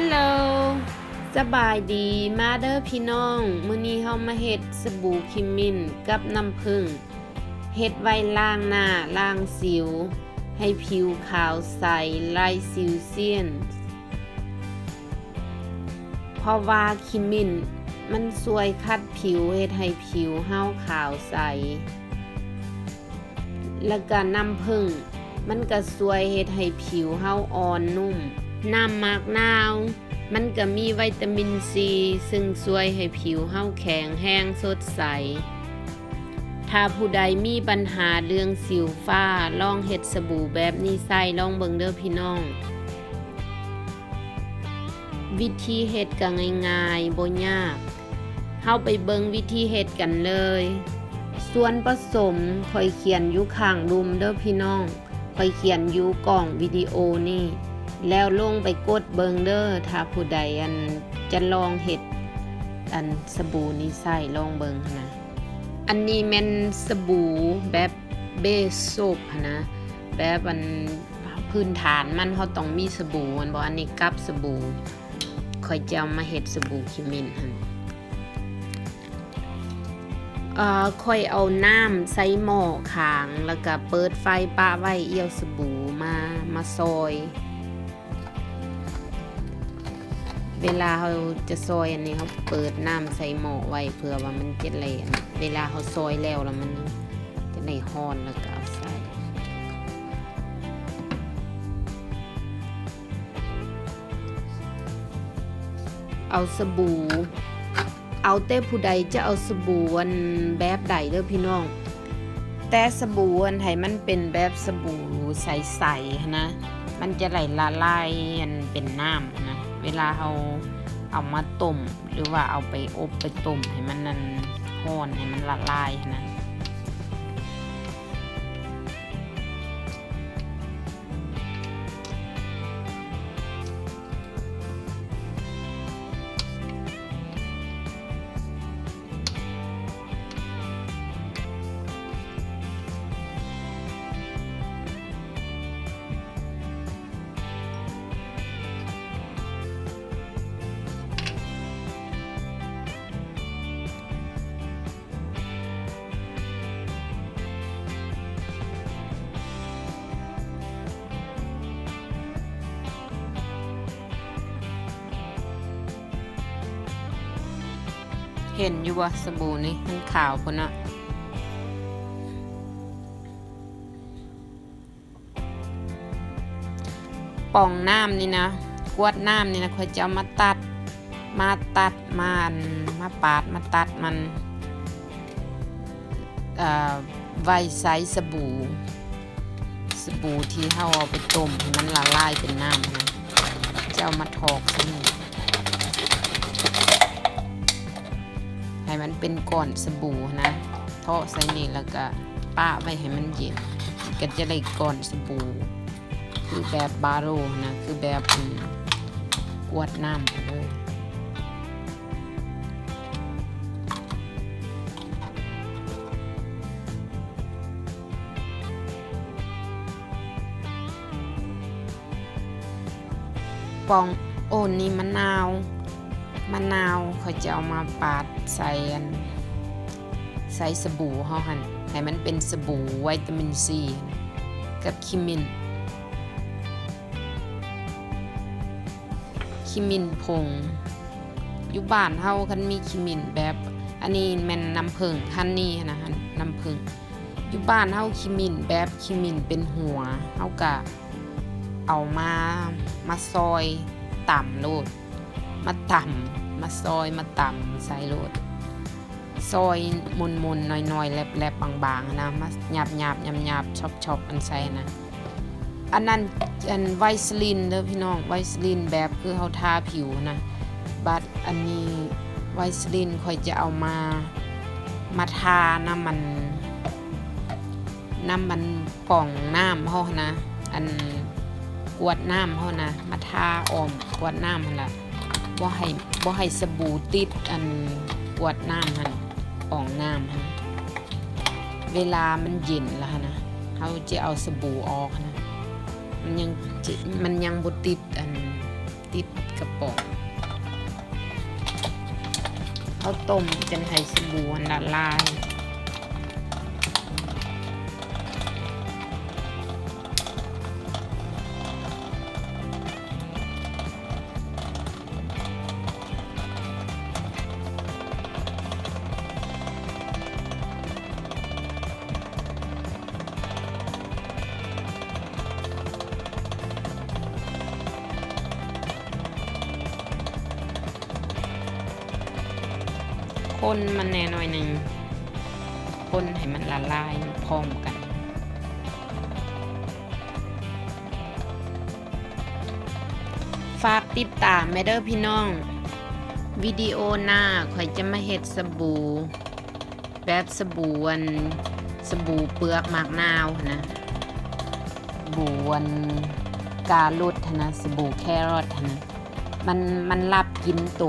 ลโหลสบายดีมาเด้อพี่น้องมื้อนี้เฮามาเฮ็ดสบู่คิมมินกับน้ำผึ้งเฮ็ดไว้ล้างหน้าล้างสิวให้ผิวขาวใสไร้สิวเซียนเพราะว่าคิมมินมันช่วยขัดผิวเฮ็ดให้ผิวเฮาขาวใสแล้วก็น้ำผึ้งมันก็ช่วยเฮ็ดให้ผิวเฮาอ่อนนุ่มน้ำหมากนาวมันก็มีวิตามินซีซึ่งช่วยให้ผิวเฮาแข็งแรงสดใสถ้าผู้ใดมีปัญหาเรื่องสิวฟ้าลองเฮ็ดสบู่แบบนี้ใส่ลองเบิ่งเด้อพี่น้องวิธีเฮ็ดก็ง่ายๆบ่ยากเฮาไปเบิ่งวิธีเฮ็ดกันเลยส่วนผสมค่อยเขียนอยู่ข้างรุมเด้อพี่น้องค่อยเขียนอยู่กล่องวิดีโอนี่แล้วลงไปกดเบิงเด้อถ้าผู้ใดจะลองเฮ็ดสบู่นี้ใส่ลองเบิงนะอันนี้แม่นสบู่แบบเบสโซปนะแบบพื้นฐานมันเฮาต้องมีสบู่มันบ่อันนี้กับสบู่ค่อยจะเอามาเฮ็ดสบู่คิมินหั่นค่อยเอาน้ำใส่หม้อข้างแล้วก็เปิดไฟปะไว้เอี่ยวสบู่มาซอยเวลาเราจะซอยอันนี้เขาเปิดน้ำใส่หม้อไว้เพื่อว่ามันจะแหลมเวลาเขาซอยแล้วมันจะได้ฮ้อนแล้วก็เอาใส่เอาสบู่เอาแต่ผู้ใดจะเอาสบู่แบบใดเด้อพี่น้องแต่สบู่ให้มันเป็นแบบสบู่ใสๆนะมันจะไหลละลายเป็นน้ำนะเวลาเราเอามาต้มหรือว่าเอาไปอบไปต้มให้มันร้อนให้มันละลายนะเห็นอยู่ว่าสบู่นี่มันขาวพุ่นน่ะป่องน้ำนี่นะกวดน้ำนี่นะค่อยจะเอามาตัดมาปาดมาตัดมันไว้ใส่สบู่ที่เฮาเอาไปต้มให้มันละลายเป็นน้ำนะจะเอามาถอกซะนี่ให้มันเป็นก้อนสบู่นะเทาะใส่นี่แล้วก็ป้าไว้ให้มันเย็นก็จะได้ก้อนสบู่คือแบบบาโรนะคือแบบกวดน้ำเลยปองโอ้นี่มะนาวเขาจะเอามาปาดใส่สบู่เฮาหั่นให้มันเป็นสบู่วิตามินซีกับคิมินผงอยู่บ้านเฮาคันมีคิมินแบบอันนี้แม่นน้ำผึ้งฮันนี่นะน้ำผึ้งอยู่บ้านเฮาคิมินแบบคิมินเป็นหัวเฮาก็เอามาซอยต่ำโลดมาซอยมาต่ำใส่โลดซอยมุนๆน้อยๆแลบๆบางๆนะมาหยาบช็อปอันใส่นะอันนั้นไวสลินเด้อพี่น้องไวสลินแบบคือเฮาทาผิวนะบัดอันนี้ไวสลินค่อยจะเอามาทาน้ำมันป่องน้ำเฮานะกวดน้ำเฮานะมาทาอ้อมกวดน้ำหั่นล่ะบ่ให้สบู่ติดกวดน้ำหั่นป่องน้ำหั่นเวลามันเย็นแล้วนะเฮาจะเอาสบู่ออกนะมันยังบ่ติด ติดกระป๋องเขาต้มจนให้สบู่มันละลายคนมันแน่หน่อยหนึ่งคนให้มันละลายพร้อมกันฝากติดตามแม่เด้อพี่น้องวิดีโอหน้าข่อยจะมาเฮ็ดสบู่แบบสบู่เปลือกมากนาวนะสบู่กาลุดนะสบู่แครอทนะมันรับกินโต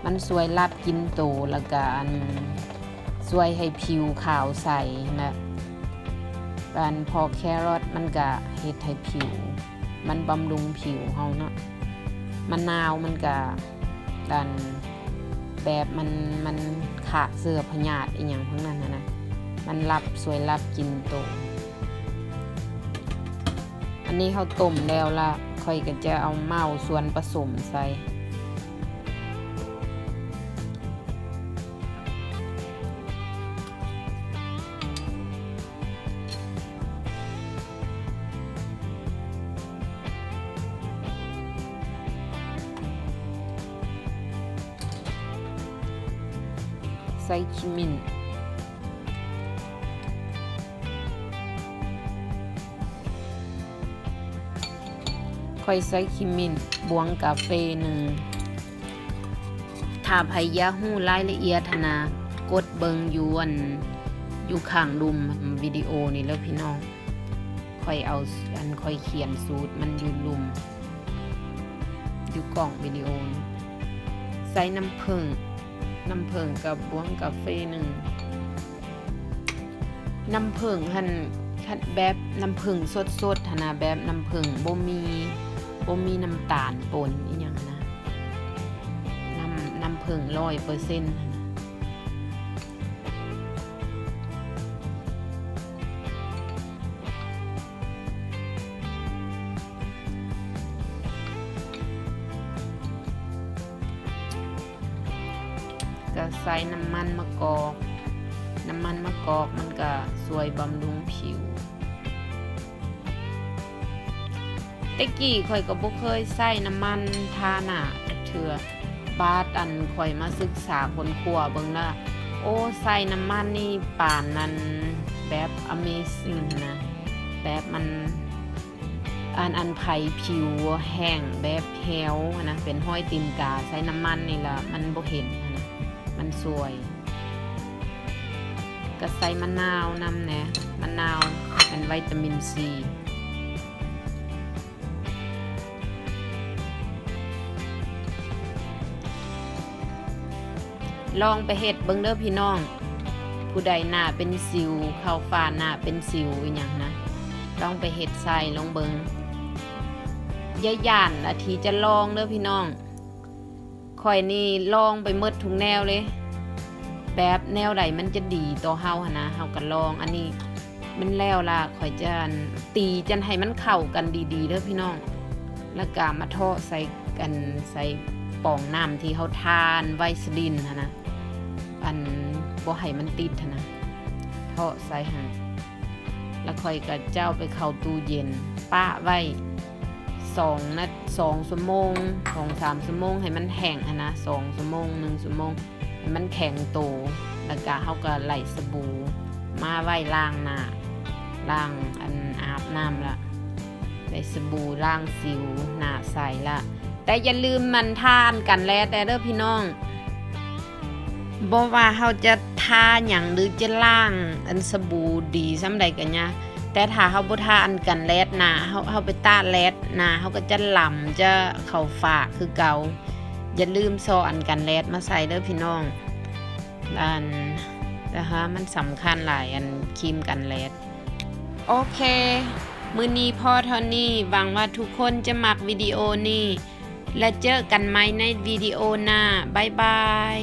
มันสวยรับกินโตแล้วก็สวยให้ผิวขาวใสนะพอแครอทมันก็เฮ็ดให้ผิวมันบำรุงผิวเฮาเนาะมะนาวมันก็แบบมันขาเสื้อพยาธิอีหยังพวกนั้นนะมันรับสวยรับกินโตอันนี้เฮาต้มแล้วล่ะค่อยก็จะเอาเมาส่วนผสมใส่ขมิ้นค่อยใส่ขมิ้นบวงกาแฟหนึ่งถ้าไผอยากรู้รายละเอียดนะกดเบิ่งอยู่ข้างรุมวิดีโอนี่แล้วพี่น้องค่อยเอาค่อยเขียนสูตรมันอยู่รุมอยู่กล่องวิดีโอใส่น้ำผึ้งกับบวงกาแฟหนึ่งน้ำผึ้งหั่นแบบน้ำผึ้งสดๆนะแบบน้ำผึ้งบ่มีน้ำตาลปนอีหยังนะน้ำผึ้ง 100% ก็ใส่น้ำมันมะกอกมันก็สวยบำรุงผิวแต่กี้ข่อยก็บ่เคยใส่น้ำมันทาหน้าเทื่อบาดข่อยมาศึกษาคนครัวเบิ่งละโอ้ใส่น้ำมันนี่ปานนั้นแบบ Amazing นะแบบมันไผผิวแห้งแบบแห้วนะเป็นห้อยตีนกาใส่น้ำมันนี่ล่ะมันบ่เห็นนะมันสวยก็ใส่มะนาวนำแหน่มะนาวเป็นวิตามินซีลองไปเฮ็ดเบิ่งเด้อพี่น้องผู้ใดหน้าเป็นสิวเข้าฟ้าหน้าเป็นสิวอีหยังนะลองไปเฮ็ดใส่ลองเบิ่งอย่าย่านอาทิจะลองเด้อพี่น้องข่อยนี่ลองไปหมดทุกแนวเลยแบบแนวใดมันจะดีต่อเฮานะเฮาก็ลองอันนี้มันแล้วล่ะข่อยจะตีจันให้มันเข้ากันดีๆเด้อพี่น้องแล้วก็มาทอดใส่กันใส่ป่องน้ำที่เฮาทานไวสลินนะบ่ให้มันติดนะทอดใส่หั่นแล้วข่อยก็เจ้าไปเข้าตู้เย็นป้าไว้2 ชั่วโมง 2-3 ชั่วโมงให้มันแห้งนะ2 ชั่วโมง 1 ชั่วโมงให้มันแข็งโตแล้วก็เฮาก็ไหลสบู่มาไว้ล้างหน้าล้างอาบน้ำละได้สบู่ล้างสิวหน้าใสละแต่อย่าลืมมันทานกันแลแต่เด้อพี่น้องบ่ว่าเฮาจะทาหยังหรือจะล้างสบู่ดีซำใดก็เนี่ยแต่ถ้าเฮาบ่ทากันแลดหน้าเฮาไปตาแลดหน้าเฮาก็จะหล่ำจะเข้าฝากคือเก่าอย่าลืมซอกันแลดมาใส่เด้อพี่น้องนะคะมันสำคัญหลายครีมกันแลดโอเคมื้อนี้พอเท่านี้หวังว่าทุกคนจะมักวิดีโอนี้ และเจอกันไหมในวิดีโอหน้าบ๊ายบาย